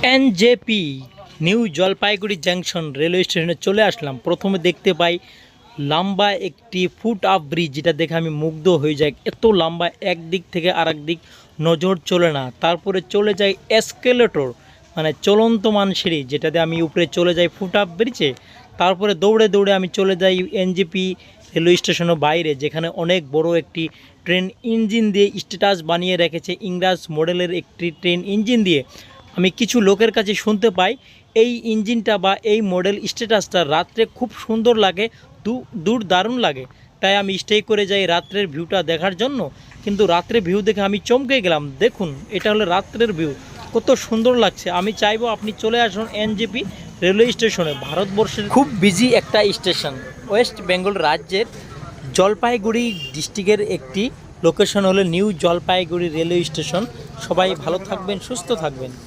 NJP new Jalpaiguri junction railway স্টেশনে চলে আসলাম। প্রথমে দেখতে পাই লম্বা একটি ফুট আপ ব্রিজ, যেটা দেখে আমি মুগ্ধ হয়ে যাই। এত লম্বা, একদিক থেকে আরেক দিক নজর চলে না। তারপরে চলে যাই এসকেলেটর, মানে চলন্তমান সিঁড়ি, যেটাতে আমি উপরে চলে যাই ফুট আপ ব্রিজে। তারপরে দৌড়ে দৌড়ে আমি চলে যাই এনজেপি রেলওয়ে স্টেশনের বাইরে, যেখানে অনেক বড় একটি ট্রেন ইঞ্জিন দিয়ে স্ট্যাটাস বানিয়ে রেখেছে। ইংরাজ মডেলের একটি ট্রেন ইঞ্জিন দিয়ে। আমি কিছু লোকের কাছে শুনতে পাই এই ইঞ্জিনটা বা এই মডেল স্ট্যাটাসটা রাত্রে খুব সুন্দর লাগে, দারুণ লাগে। তাই আমি স্টে করে যাই রাত্রের ভিউটা দেখার জন্য। কিন্তু রাত্রে ভিউ দেখে আমি চমকে গেলাম। দেখুন, এটা হলো রাত্রের ভিউ, কত সুন্দর লাগছে। আমি চাইবো আপনি চলে আসুন এনজেপি রেলওয়ে স্টেশনে। ভারতবর্ষের খুব বিজি একটা স্টেশন, ওয়েস্ট বেঙ্গল রাজ্যের জলপাইগুড়ি ডিস্ট্রিক্টের একটি লোকেশন হলো নিউ জলপাইগুড়ি রেলওয়ে স্টেশন। সবাই ভালো থাকবেন, সুস্থ থাকবেন।